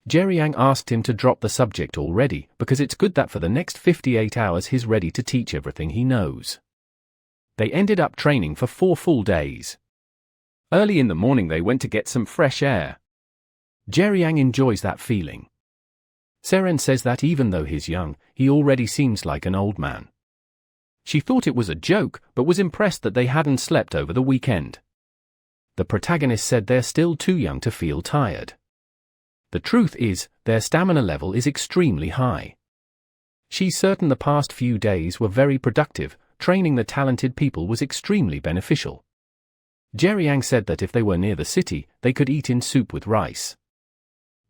Jerry Yang asked him to drop the subject already because it's good that for the next 58 hours he's ready to teach everything he knows. They ended up training for 4 full days. Early in the morning they went to get some fresh air. Jerry Yang enjoys that feeling. Seren says that even though he's young, he already seems like an old man. She thought it was a joke, but was impressed that they hadn't slept over the weekend. The protagonist said they're still too young to feel tired. The truth is, their stamina level is extremely high. She's certain the past few days were very productive. Training the talented people was extremely beneficial. Jerry Yang said that if they were near the city, they could eat in soup with rice.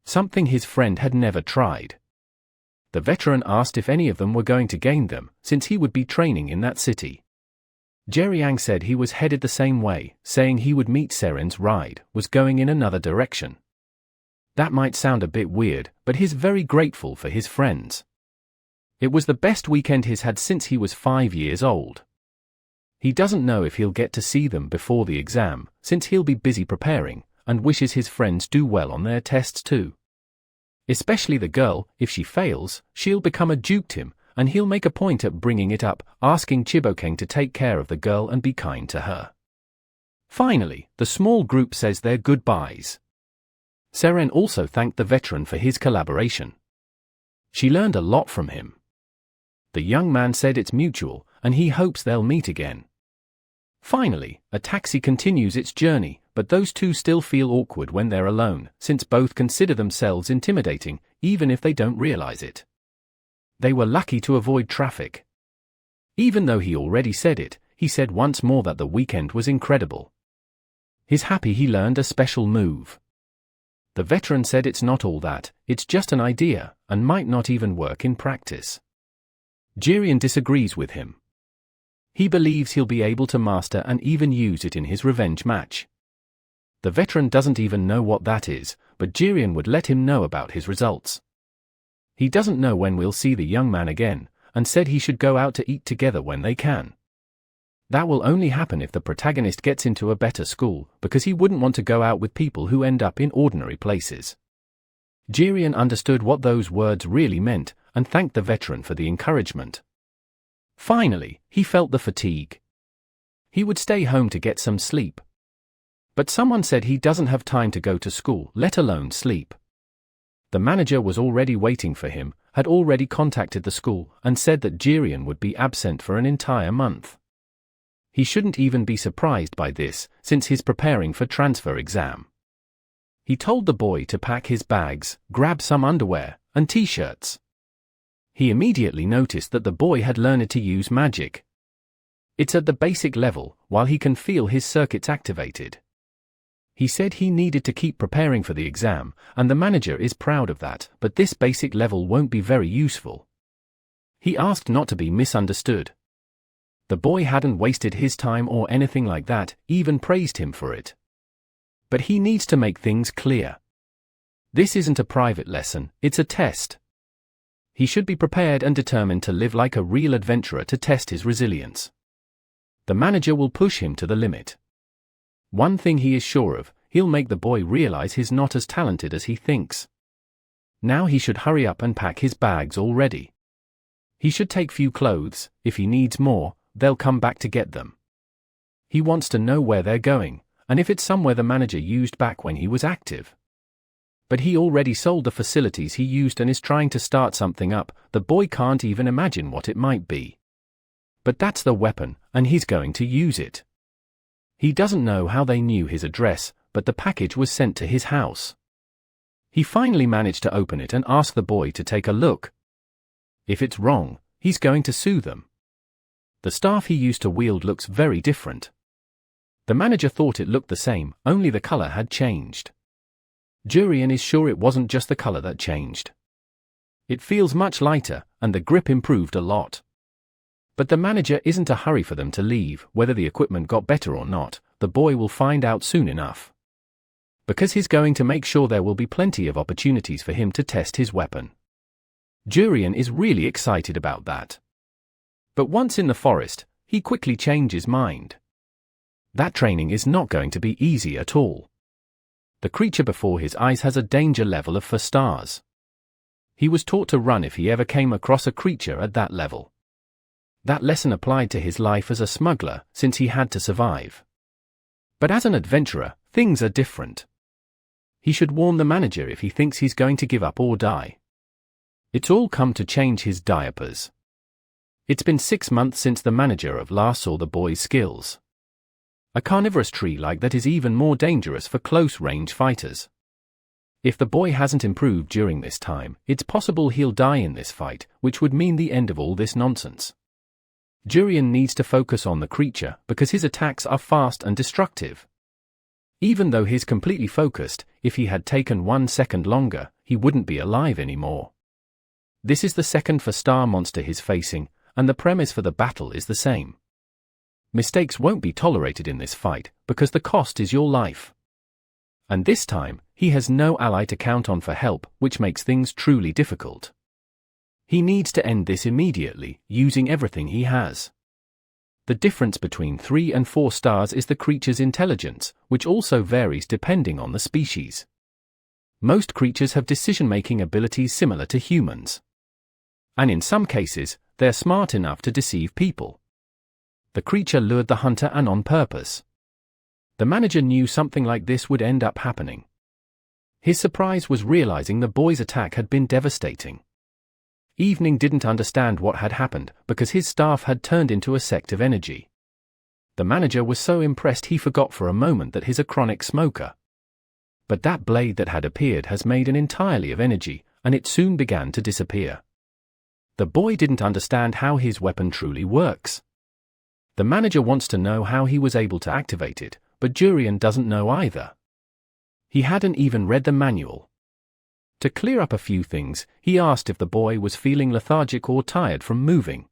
Something his friend had never tried. The veteran asked if any of them were going to gain them, since he would be training in that city. Jerry Yang said he was headed the same way, saying he would meet Seren's ride, was going in another direction. That might sound a bit weird, but he's very grateful for his friends. It was the best weekend he's had since he was 5 years old. He doesn't know if he'll get to see them before the exam, since he'll be busy preparing, and wishes his friends do well on their tests too. Especially the girl, if she fails, she'll become a dupe to him, and he'll make a point at bringing it up, asking Chibokeng to take care of the girl and be kind to her. Finally, the small group says their goodbyes. Seren also thanked the veteran for his collaboration. She learned a lot from him. The young man said it's mutual, and he hopes they'll meet again. Finally, a taxi continues its journey, but those two still feel awkward when they're alone, since both consider themselves intimidating, even if they don't realize it. They were lucky to avoid traffic. Even though he already said it, he said once more that the weekend was incredible. He's happy he learned a special move. The veteran said it's not all that, it's just an idea, and might not even work in practice. Jirian disagrees with him. He believes he'll be able to master and even use it in his revenge match. The veteran doesn't even know what that is, but Jirian would let him know about his results. He doesn't know when we'll see the young man again, and said he should go out to eat together when they can. That will only happen if the protagonist gets into a better school, because he wouldn't want to go out with people who end up in ordinary places. Jirian understood what those words really meant, and thanked the veteran for the encouragement. Finally, he felt the fatigue. He would stay home to get some sleep. But someone said he doesn't have time to go to school, let alone sleep. The manager was already waiting for him, had already contacted the school, and said that Jirian would be absent for an entire month. He shouldn't even be surprised by this, since he's preparing for transfer exam. He told the boy to pack his bags, grab some underwear, and t-shirts. He immediately noticed that the boy had learned to use magic. It's at the basic level, while he can feel his circuits activated. He said he needed to keep preparing for the exam, and the manager is proud of that, but this basic level won't be very useful. He asked not to be misunderstood. The boy hadn't wasted his time or anything like that, even praised him for it. But he needs to make things clear. This isn't a private lesson, it's a test. He should be prepared and determined to live like a real adventurer to test his resilience. The manager will push him to the limit. One thing he is sure of, he'll make the boy realize he's not as talented as he thinks. Now he should hurry up and pack his bags already. He should take few clothes, if he needs more, they'll come back to get them. He wants to know where they're going, and if it's somewhere the manager used back when he was active. But he already sold the facilities he used and is trying to start something up. The boy can't even imagine what it might be. But that's the weapon, and he's going to use it. He doesn't know how they knew his address, but the package was sent to his house. He finally managed to open it and ask the boy to take a look. If it's wrong, he's going to sue them. The staff he used to wield looks very different. The manager thought it looked the same, only the color had changed. Jurian is sure it wasn't just the color that changed. It feels much lighter, and the grip improved a lot. But the manager isn't a hurry for them to leave. Whether the equipment got better or not, the boy will find out soon enough. Because he's going to make sure there will be plenty of opportunities for him to test his weapon. Jurian is really excited about that. But once in the forest, he quickly changes mind. That training is not going to be easy at all. The creature before his eyes has a danger level of 4 stars. He was taught to run if he ever came across a creature at that level. That lesson applied to his life as a smuggler, since he had to survive. But as an adventurer, things are different. He should warn the manager if he thinks he's going to give up or die. It's all come to change his diapers. It's been 6 months since the manager of last saw the boy's skills. A carnivorous tree like that is even more dangerous for close-range fighters. If the boy hasn't improved during this time, it's possible he'll die in this fight, which would mean the end of all this nonsense. Jurian needs to focus on the creature because his attacks are fast and destructive. Even though he's completely focused, if he had taken 1 second longer, he wouldn't be alive anymore. This is the second 4-star monster he's facing, and the premise for the battle is the same. Mistakes won't be tolerated in this fight, because the cost is your life. And this time, he has no ally to count on for help, which makes things truly difficult. He needs to end this immediately, using everything he has. The difference between 3 and 4 stars is the creature's intelligence, which also varies depending on the species. Most creatures have decision-making abilities similar to humans. And in some cases, they're smart enough to deceive people. The creature lured the hunter and on purpose. The manager knew something like this would end up happening. His surprise was realizing the boy's attack had been devastating. Evening didn't understand what had happened because his staff had turned into a sect of energy. The manager was so impressed he forgot for a moment that he's a chronic smoker. But that blade that had appeared has made an entirely of energy, and it soon began to disappear. The boy didn't understand how his weapon truly works. The manager wants to know how he was able to activate it, but Jurian doesn't know either. He hadn't even read the manual. To clear up a few things, he asked if the boy was feeling lethargic or tired from moving.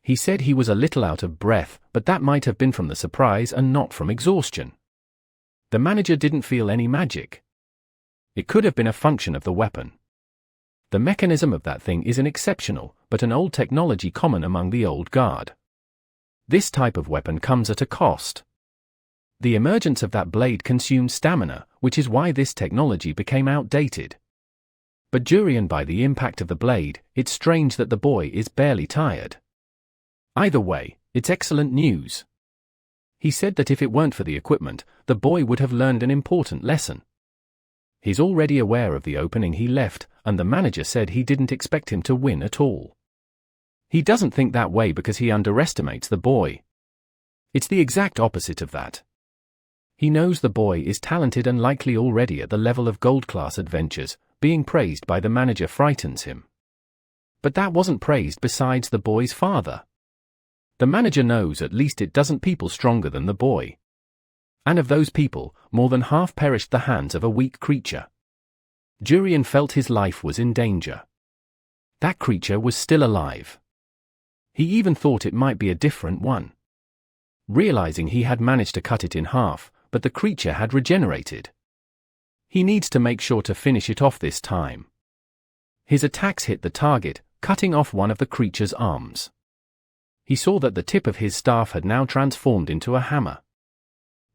He said he was a little out of breath, but that might have been from the surprise and not from exhaustion. The manager didn't feel any magic. It could have been a function of the weapon. The mechanism of that thing isn't exceptional, but an old technology common among the old guard. This type of weapon comes at a cost. The emergence of that blade consumed stamina, which is why this technology became outdated. But Jurian, by the impact of the blade, it's strange that the boy is barely tired. Either way, it's excellent news. He said that if it weren't for the equipment, the boy would have learned an important lesson. He's already aware of the opening he left, and the manager said he didn't expect him to win at all. He doesn't think that way because he underestimates the boy. It's the exact opposite of that. He knows the boy is talented and likely already at the level of gold-class adventures. Being praised by the manager frightens him. But that wasn't praised besides the boy's father. The manager knows at least it doesn't people stronger than the boy. And of those people, more than half perished at the hands of a weak creature. Jurian felt his life was in danger. That creature was still alive. He even thought it might be a different one. Realizing he had managed to cut it in half, but the creature had regenerated. He needs to make sure to finish it off this time. His attacks hit the target, cutting off one of the creature's arms. He saw that the tip of his staff had now transformed into a hammer.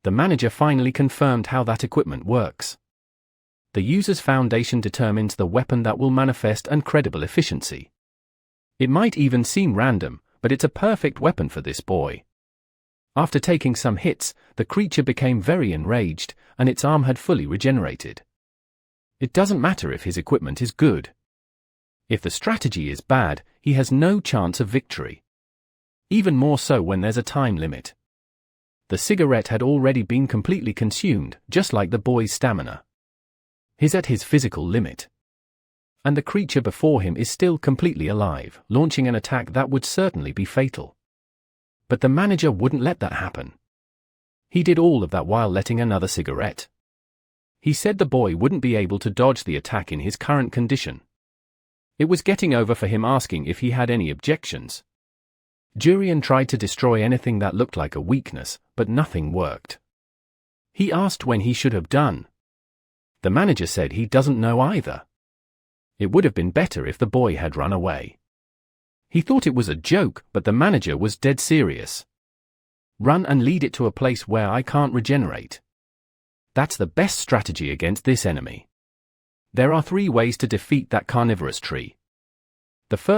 The manager finally confirmed how that equipment works. The user's foundation determines the weapon that will manifest and credible efficiency. It might even seem random, but it's a perfect weapon for this boy. After taking some hits, the creature became very enraged, and its arm had fully regenerated. It doesn't matter if his equipment is good. If the strategy is bad, he has no chance of victory. Even more so when there's a time limit. The cigarette had already been completely consumed, just like the boy's stamina. He's at his physical limit. And the creature before him is still completely alive, launching an attack that would certainly be fatal. But the manager wouldn't let that happen. He did all of that while letting another cigarette. He said the boy wouldn't be able to dodge the attack in his current condition. It was getting over for him asking if he had any objections. Jurian tried to destroy anything that looked like a weakness, but nothing worked. He asked when he should have done. The manager said he doesn't know either. It would have been better if the boy had run away. He thought it was a joke, but the manager was dead serious. Run and lead it to a place where I can't regenerate. That's the best strategy against this enemy. There are 3 ways to defeat that carnivorous tree. The first